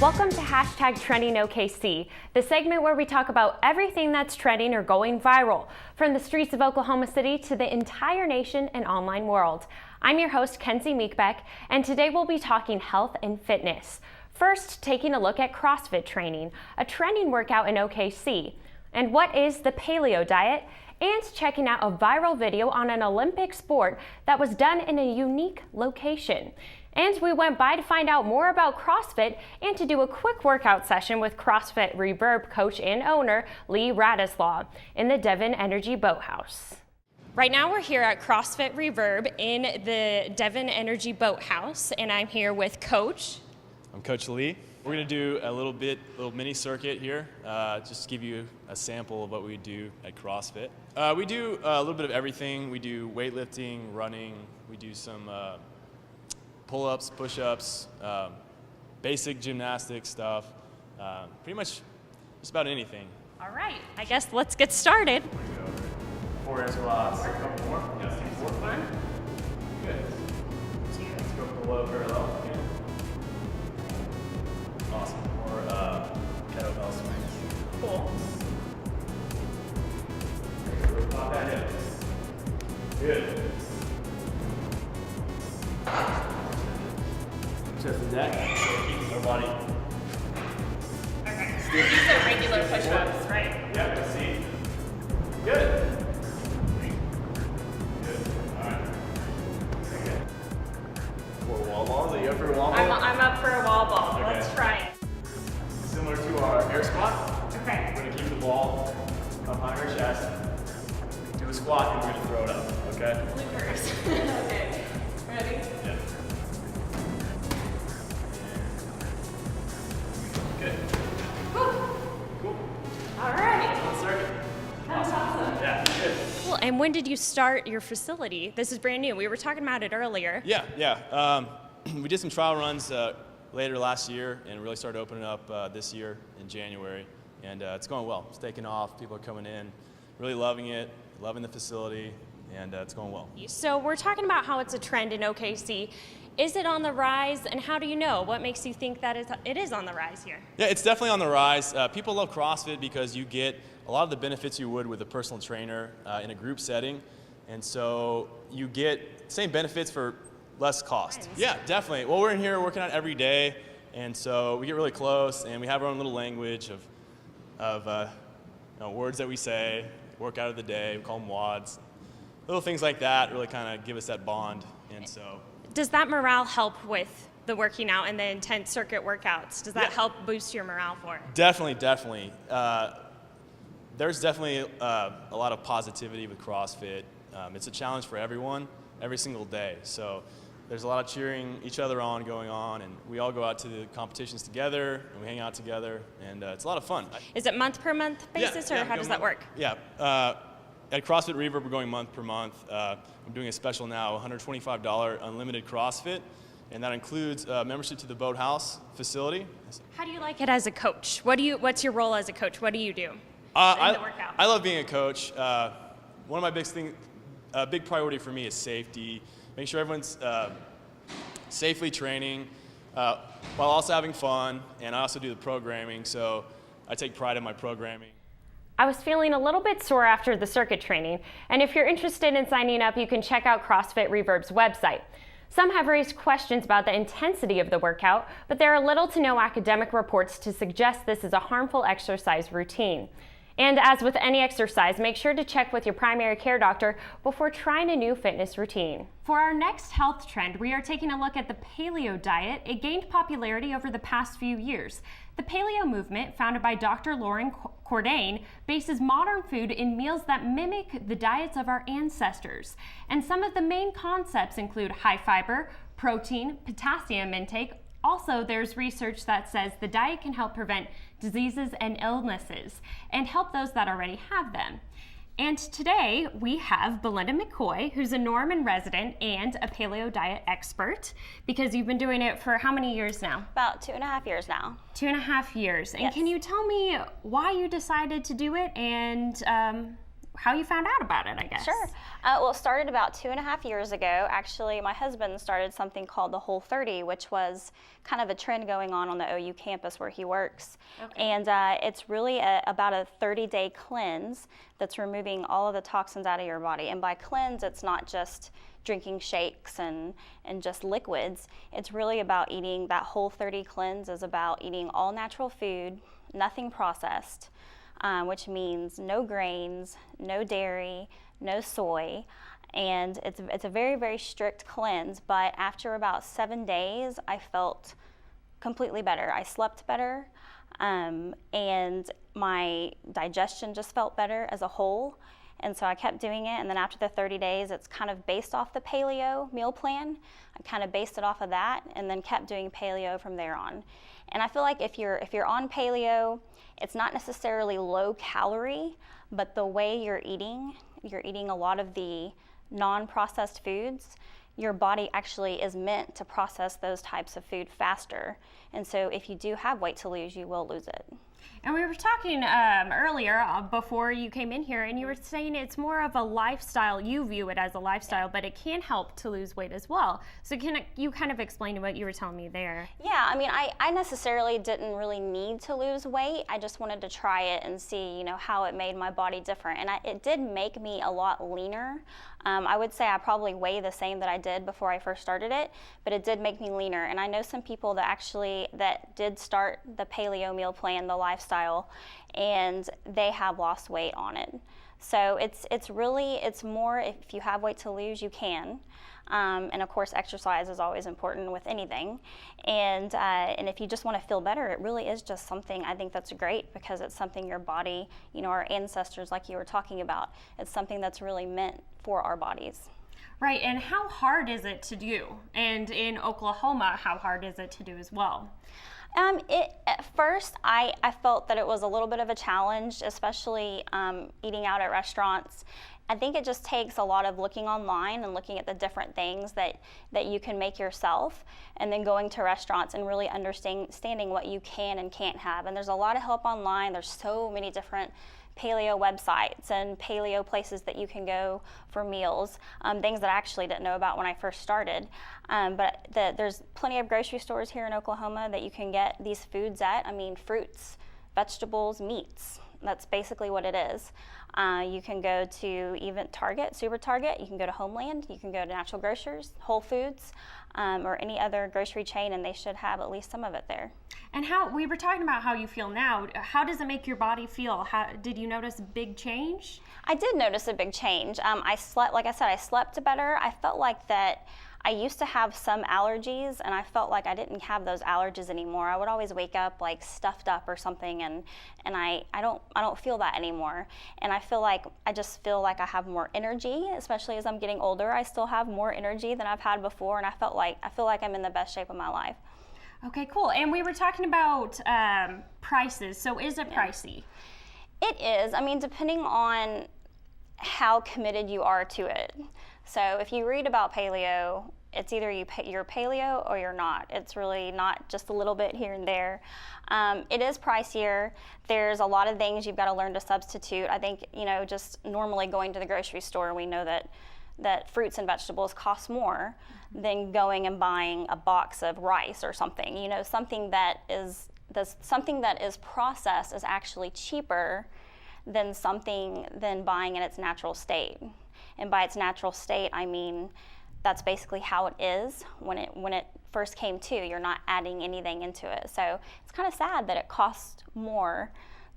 Welcome to #TrendingOKC, the segment where we talk about everything that's trending or going viral, from the streets of Oklahoma City to the entire nation and online world. I'm your host, Kenzie Meekbeck, and today we'll be talking health and fitness. First, taking a look at CrossFit training, a trending workout in OKC, and what is the paleo diet, and checking out a viral video on an Olympic sport that was done in a unique location. And we went by to find out more about CrossFit and to do a quick workout session with CrossFit Reverb coach and owner Lee Radislaw in the Devon Energy Boathouse. Right now we're here at CrossFit Reverb in the Devon Energy Boathouse, and I'm here with Coach. I'm Coach Lee. We're going to do a little mini circuit here, just to give you a sample of what we do at CrossFit. We do a little bit of everything. We do weightlifting, running, we do some pull-ups, push-ups, basic gymnastics stuff, pretty much just about anything. All right, I guess let's get started. 4 air squats, a couple more. Yes, 4 fine. Good. Let's go below parallel. Good. Awesome. Or kettlebell swings. Cool. Pop that hip. Good. Chest and neck. Keep our body. Okay. These are regular push-ups, right? Yeah, let's see. Good. Good. All right. Okay. For wall balls? Are you up for a wall ball? I'm up for a wall ball. Okay. Let's try it. Similar to our air squat. Okay. We're going to keep the ball up on our chest. Do a squat and we're going to throw it up. Okay? Loopers. Okay. Ready? Yeah. Good. Cool. All right. One circuit. That's awesome. Yeah, good. Cool. And when did you start your facility? This is brand new. We were talking about it earlier. Yeah. We did some trial runs later last year and really started opening up this year in January. And it's going well. It's taking off. People are coming in, really loving it, loving the facility, and it's going well. So we're talking about how it's a trend in OKC. Is it on the rise, and how do you know? What makes you think that it is on the rise here? Yeah, it's definitely on the rise. People love CrossFit because you get a lot of the benefits you would with a personal trainer in a group setting. And so you get same benefits for less cost. Friends. Yeah, definitely. Well, we're in here working out every day, and so we get really close, and we have our own little language of words that we say, workout of the day, we call them WODs. Little things like that really kind of give us that bond, and so. Does that morale help with the working out and the intense circuit workouts? Does that help boost your morale for it? Definitely. There's definitely a lot of positivity with CrossFit. It's a challenge for everyone every single day. So there's a lot of cheering each other on going on, and we all go out to the competitions together, and we hang out together, and it's a lot of fun. Is it month per month basis, or how does that work? Yeah. At CrossFit Reverb, we're going month per month. I'm doing a special now, $125 unlimited CrossFit, and that includes membership to the Boathouse facility. How do you like it as a coach? What's your role as a coach? What do you do in the workout? I love being a coach. One of my big priority for me is safety. Make sure everyone's safely training while also having fun, and I also do the programming, so I take pride in my programming. I was feeling a little bit sore after the circuit training, and if you're interested in signing up, you can check out CrossFit Reverb's website. Some have raised questions about the intensity of the workout, but there are little to no academic reports to suggest this is a harmful exercise routine. And as with any exercise, make sure to check with your primary care doctor before trying a new fitness routine. For our next health trend, we are taking a look at the paleo diet. It gained popularity over the past few years. The paleo movement, founded by Dr. Lauren Cordain, bases modern food in meals that mimic the diets of our ancestors. And some of the main concepts include high fiber, protein, potassium intake. Also, there's research that says the diet can help prevent diseases and illnesses and help those that already have them. And today we have Belinda McCoy, who's a Norman resident and a paleo diet expert, because you've been doing it for how many years now? About 2.5 years now. 2.5 years. And yes. Can you tell me why you decided to do it and how you found out about it, I guess? Sure. Well, it started about 2.5 years ago. Actually, my husband started something called the Whole30, which was kind of a trend going on the OU campus where he works. Okay. And it's really about a 30-day cleanse that's removing all of the toxins out of your body. And by cleanse, it's not just drinking shakes and just liquids. It's really about eating. That Whole30 cleanse is about eating all natural food, nothing processed, which means no grains, no dairy, no soy. And it's a very, very strict cleanse. But after about 7 days, I felt completely better. I slept better, and my digestion just felt better as a whole. And so I kept doing it, and then after the 30 days, it's kind of based off the paleo meal plan. I kind of based it off of that, and then kept doing paleo from there on. And I feel like if you're on paleo, it's not necessarily low calorie, but the way you're eating a lot of the non-processed foods. Your body actually is meant to process those types of food faster. And so if you do have weight to lose, you will lose it. And we were talking earlier before you came in here, and you were saying it's more of a lifestyle. You view it as a lifestyle, but it can help to lose weight as well. So can you kind of explain what you were telling me there? Yeah, I mean, I necessarily didn't really need to lose weight. I just wanted to try it and see, how it made my body different. And it did make me a lot leaner. I would say I probably weigh the same that I did before I first started it, but it did make me leaner. And I know some people that did start the paleo meal plan, the lifestyle, and they have lost weight on it. So it's more, if you have weight to lose, you can. And of course, exercise is always important with anything. And if you just want to feel better, it really is just something, I think that's great, because it's something your body, our ancestors, like you were talking about, it's something that's really meant for our bodies. Right, and how hard is it to do? And in Oklahoma, how hard is it to do as well? At first, I felt that it was a little bit of a challenge, especially eating out at restaurants. I think it just takes a lot of looking online and looking at the different things that you can make yourself, and then going to restaurants and really understanding what you can and can't have. And there's a lot of help online. There's so many different paleo websites and paleo places that you can go for meals, things that I actually didn't know about when I first started. But there's plenty of grocery stores here in Oklahoma that you can get these foods at. I mean, fruits, vegetables, meats. That's basically what it is. You can go to even Target, Super Target. You can go to Homeland. You can go to Natural Grocers, Whole Foods, or any other grocery chain, and they should have at least some of it there. And we were talking about how you feel now. How does it make your body feel? Did you notice a big change? I did notice a big change. I slept better. I felt like that I used to have some allergies, and I felt like I didn't have those allergies anymore. I would always wake up like stuffed up or something, and I don't feel that anymore. And I just feel like I have more energy, especially as I'm getting older. I still have more energy than I've had before, and I feel like I'm in the best shape of my life. Okay, cool. And we were talking about prices. So is it pricey? It is. I mean, depending on how committed you are to it. So if you read about paleo, it's either you're paleo or you're not. It's really not just a little bit here and there. It is pricier. There's a lot of things you've got to learn to substitute. I think, just normally going to the grocery store, we know that fruits and vegetables cost more than going and buying a box of rice or something. Something that is processed is actually cheaper than buying in its natural state. And by its natural state, I mean that's basically how it is when it first came to. You're not adding anything into it. So it's kind of sad that it costs more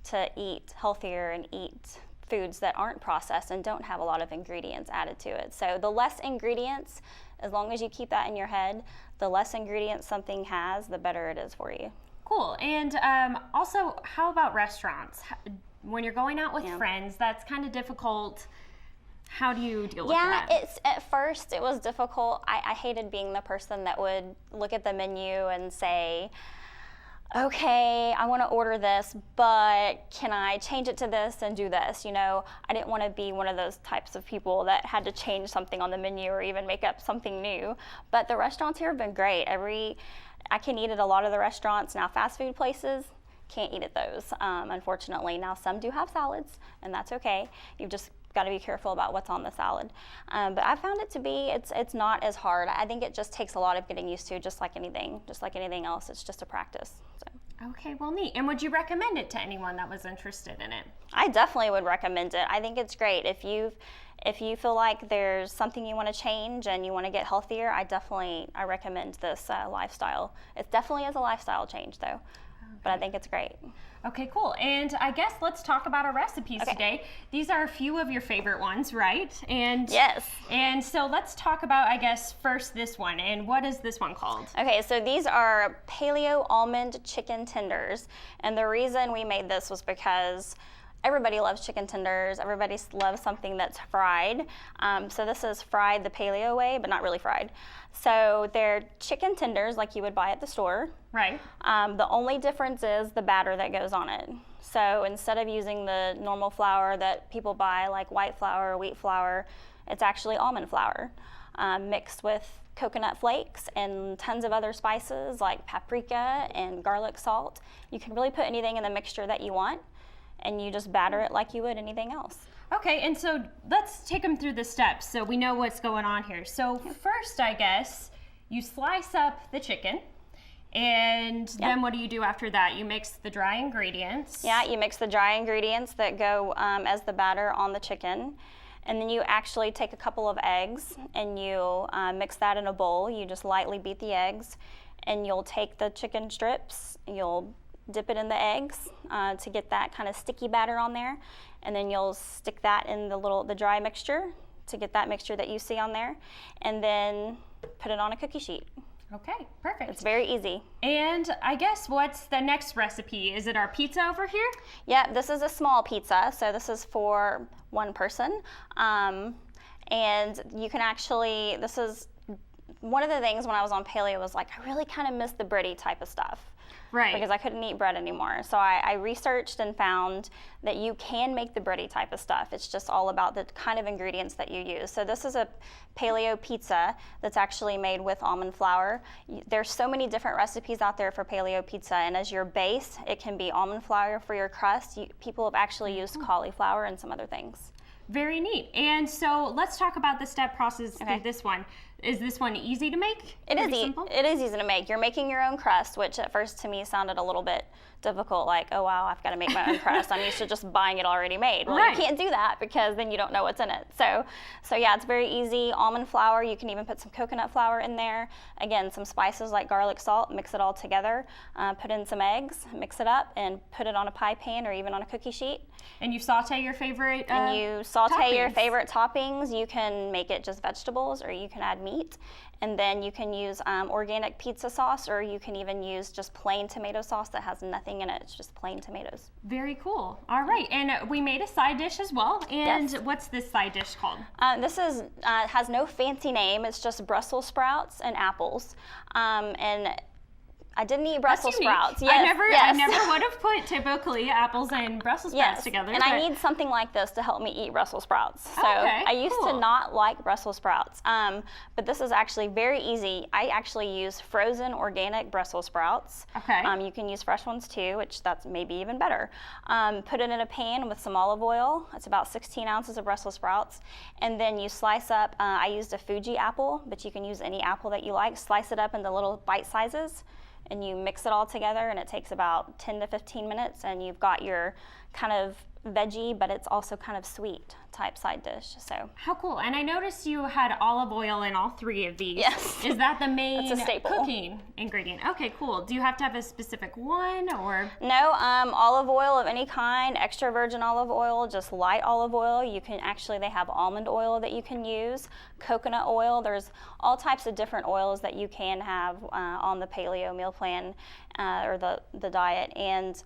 to eat healthier and eat foods that aren't processed and don't have a lot of ingredients added to it. So the less ingredients, as long as you keep that in your head, the less ingredients something has, the better it is for you. Cool. And also, how about restaurants? When you're going out with friends, that's kind of difficult. How do you deal with that? Yeah, at first it was difficult. I hated being the person that would look at the menu and say, okay, I want to order this, but can I change it to this and do this? I didn't want to be one of those types of people that had to change something on the menu or even make up something new. But the restaurants here have been great. I can eat at a lot of the restaurants. Now, fast food places, can't eat at those, unfortunately. Now, some do have salads, and that's okay. You've just got to be careful about what's on the salad. But I found it to be, it's not as hard. I think it just takes a lot of getting used to, just like anything else. It's just a practice. So. Okay, well, neat. And would you recommend it to anyone that was interested in it? I definitely would recommend it. I think it's great. If you feel like there's something you want to change and you want to get healthier, I recommend this lifestyle. It definitely is a lifestyle change, though. But I think it's great. Okay, cool. And I guess let's talk about our recipes today. These are a few of your favorite ones, right? And yes. And so let's talk about, I guess, first this one. And what is this one called? Okay, so these are paleo almond chicken tenders. And the reason we made this was because everybody loves chicken tenders. Everybody loves something that's fried. So this is fried the paleo way, but not really fried. So they're chicken tenders like you would buy at the store. Right. The only difference is the batter that goes on it. So instead of using the normal flour that people buy, like white flour or wheat flour, it's actually almond flour mixed with coconut flakes and tons of other spices like paprika and garlic salt. You can really put anything in the mixture that you want, and you just batter it like you would anything else. Okay, and so let's take them through the steps so we know what's going on here. So first, I guess, you slice up the chicken, and then what do you do after that? You mix the dry ingredients. Yeah, you mix the dry ingredients that go as the batter on the chicken, and then you actually take a couple of eggs and you mix that in a bowl. You just lightly beat the eggs, and you'll take the chicken strips, you'll dip it in the eggs to get that kind of sticky batter on there, and then you'll stick that in the dry mixture to get that mixture that you see on there, and then put it on a cookie sheet. Okay, perfect. It's very easy. And I guess what's the next recipe? Is it our pizza over here? Yeah, this is a small pizza, so this is for one person, and you can actually, this is one of the things when I was on paleo was like, I really kind of miss the bready type of stuff. Right. Because I couldn't eat bread anymore. So I researched and found that you can make the bready type of stuff. It's just all about the kind of ingredients that you use. So this is a paleo pizza that's actually made with almond flour. There's so many different recipes out there for paleo pizza, and as your base, it can be almond flour for your crust. People have actually used cauliflower and some other things. Very neat. And so let's talk about the step process through this one. Is this one easy to make? It is easy to make. You're making your own crust, which at first to me sounded a little bit difficult, like, oh wow, I've got to make my own crust. I'm used to just buying it already made. Well, you can't do that because then you don't know what's in it. So yeah, it's very easy. Almond flour, you can even put some coconut flour in there. Again, some spices like garlic salt, mix it all together, put in some eggs, mix it up, and put it on a pie pan or even on a cookie sheet. And you saute your favorite favorite toppings. You can make it just vegetables, or you can add meat. And then you can use organic pizza sauce, or you can even use just plain tomato sauce that has nothing in it. It's just plain tomatoes. Very cool. All right, and we made a side dish as well. And what's this side dish called? This is has no fancy name. It's just Brussels sprouts and apples. And I didn't eat Brussels sprouts. Yes, I never would have put typically apples and Brussels sprouts together. And I need something like this to help me eat Brussels sprouts. So I used to not like Brussels sprouts, but this is actually very easy. I actually use frozen organic Brussels sprouts. Okay. You can use fresh ones too, which that's maybe even better. Put it in a pan with some olive oil. It's about 16 ounces of Brussels sprouts. And then you slice up, I used a Fuji apple, but you can use any apple that you like. Slice it up into little bite sizes, and you mix it all together, and it takes about 10 to 15 minutes, and you've got your kind of veggie, but it's also kind of sweet type side dish. So how cool. And I noticed you had olive oil in all three of these. Yes. Is that the main That's a staple. Cooking ingredient? Okay, cool. Do you have to have a specific one, or? No, olive oil of any kind, extra virgin olive oil, just light olive oil. You can actually, they have almond oil that you can use, coconut oil. There's all types of different oils that you can have on the paleo meal plan or the diet. And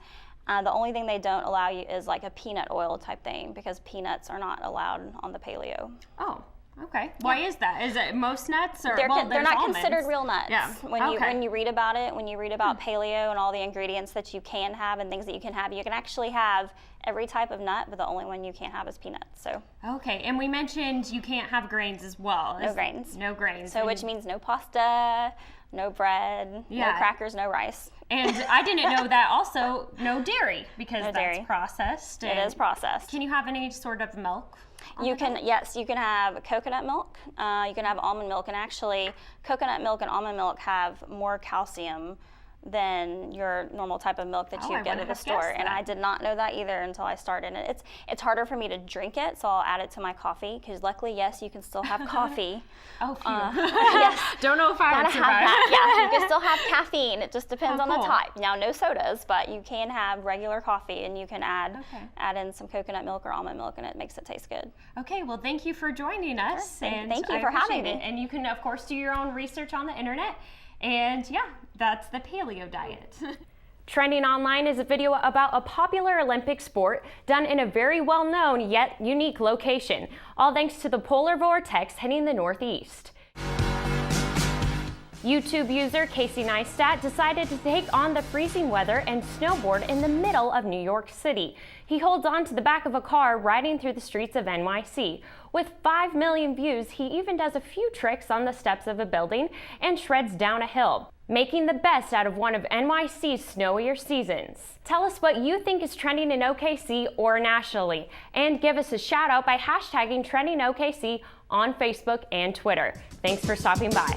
the only thing they don't allow you is like a peanut oil type thing, because peanuts are not allowed on the paleo. Oh, okay. Why is that? Is it most nuts, or they're not almonds. Considered real nuts? Yeah. When you read about it, when you read about paleo and all the ingredients that you can have and things that you can actually have every type of nut, but the only one you can't have is peanuts. So. Okay, and we mentioned you can't have grains as well. No grains. No grains. So which means no pasta, no bread, no crackers, no rice. And I didn't know that also, no dairy, because no that's dairy. Processed. It is processed. Can you have any sort of milk? You can, yes, you can have coconut milk, you can have almond milk, and actually coconut milk and almond milk have more calcium than your normal type of milk that you get at the store. And I did not know that either until I started. And it's harder for me to drink it, so I'll add it to my coffee, because luckily, yes, you can still have coffee. Oh, phew. Yes. Don't know if I would survive. Yeah, you can still have caffeine. It just depends on cool. the type. Now, no sodas, but you can have regular coffee, and you can add in some coconut milk or almond milk, and it makes it taste good. Okay, well, thank you for joining us. Sure. And thank you I for having appreciate me. it. And you can, of course, do your own research on the internet. And yeah, that's the paleo diet. Trending online is a video about a popular Olympic sport done in a very well-known yet unique location, all thanks to the polar vortex hitting the Northeast. YouTube user Casey Neistat decided to take on the freezing weather and snowboard in the middle of New York City. He holds on to the back of a car riding through the streets of NYC. With 5 million views, he even does a few tricks on the steps of a building and shreds down a hill, making the best out of one of NYC's snowier seasons. Tell us what you think is trending in OKC or nationally, and give us a shout out by hashtagging TrendingOKC on Facebook and Twitter. Thanks for stopping by.